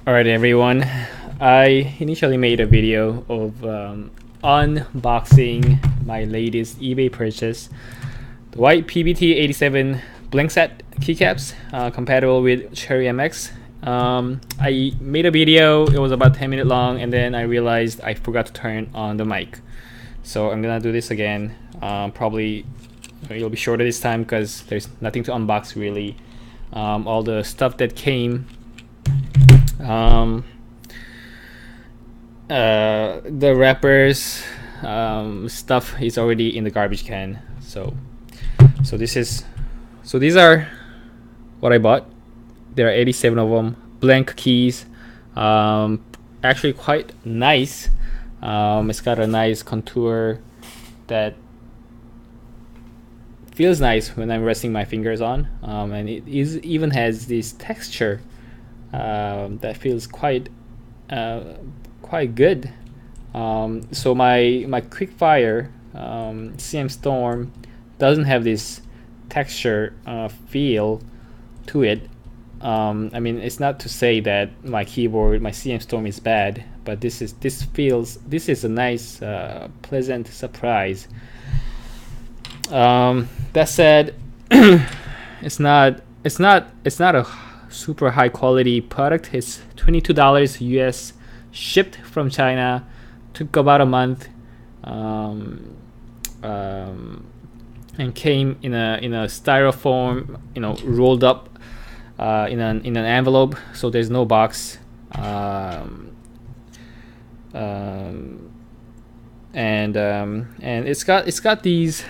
Alright everyone, I initially made a video of unboxing my latest eBay purchase, the white PBT 87 blank set keycaps compatible with Cherry MX. I made a video, it was about 10 minutes long, and then I realized I forgot to turn on the mic. So I'm gonna do this again. Probably it'll be shorter this time because there's nothing to unbox really. All the stuff that came, the wrappers stuff is already in the garbage can. So these are what I bought. There are 87 of them, blank keys. Actually quite nice. It's got a nice contour that feels nice when I'm resting my fingers on, and it even has this texture that feels quite good. So my quick-fire CM Storm doesn't have this texture feel to it. I mean, it's not to say that my keyboard, my CM Storm, is bad, but this is a nice pleasant surprise. That said, it's not a super high quality product. It's $22 US, shipped from China. Took about a month, and came in a styrofoam, rolled up in an envelope. So there's no box. And it's got these.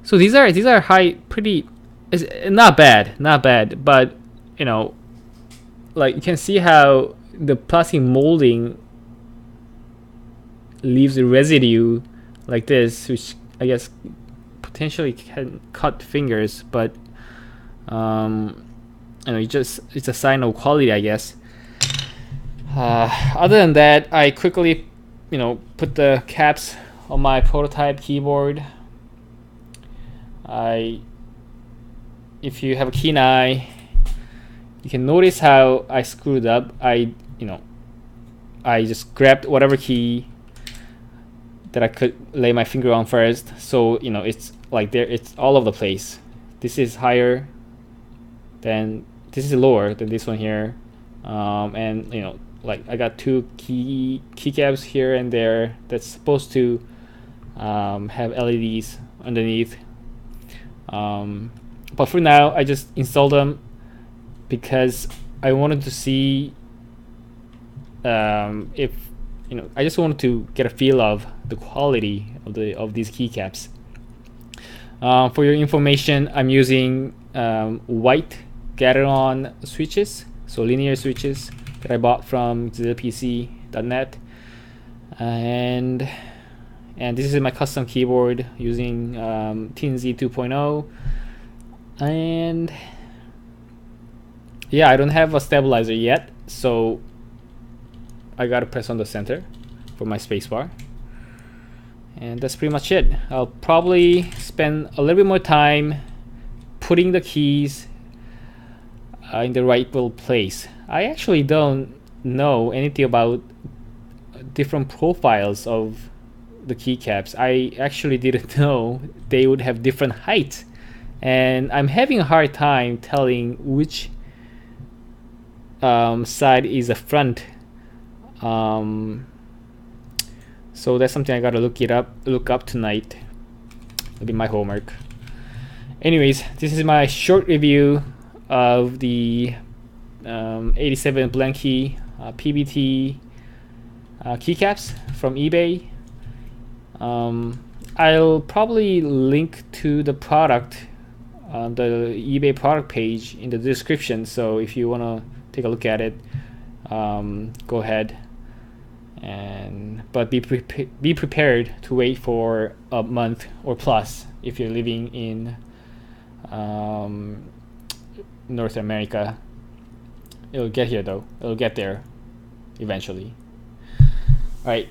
So these are high, pretty. It's not bad, but like you can see how the plastic molding leaves a residue like this, which I guess potentially can cut fingers, but it's a sign of quality, I guess. Other than that, I quickly put the caps on my prototype keyboard. If you have a keen eye, you can notice how I screwed up. I just grabbed whatever key that I could lay my finger on first. So it's like it's all over the place. This is higher than this is lower than this one here, and like I got two keycaps here and there that's supposed to have LEDs underneath. But for now, I just installed them because I wanted to see if I just wanted to get a feel of the quality of these keycaps. For your information, I'm using white Gateron switches, so linear switches that I bought from ZillaPC.net, and this is my custom keyboard using TNZ 2.0. And yeah, I don't have a stabilizer yet, so I gotta press on the center for my spacebar, and that's pretty much it. I'll probably spend a little bit more time putting the keys in the rightful place. I actually don't know anything about different profiles of the keycaps. I actually didn't know they would have different heights, and I'm having a hard time telling which side is the front. So that's something I gotta look up tonight. It'll be my homework. Anyways, this is my short review of the 87 blank key PBT keycaps from eBay. I'll probably link to the product on the eBay product page in the description, so if you want to take a look at it, go ahead. But be prepared to wait for a month or plus if you're living in North America. It'll get here though. It'll get there eventually. All right.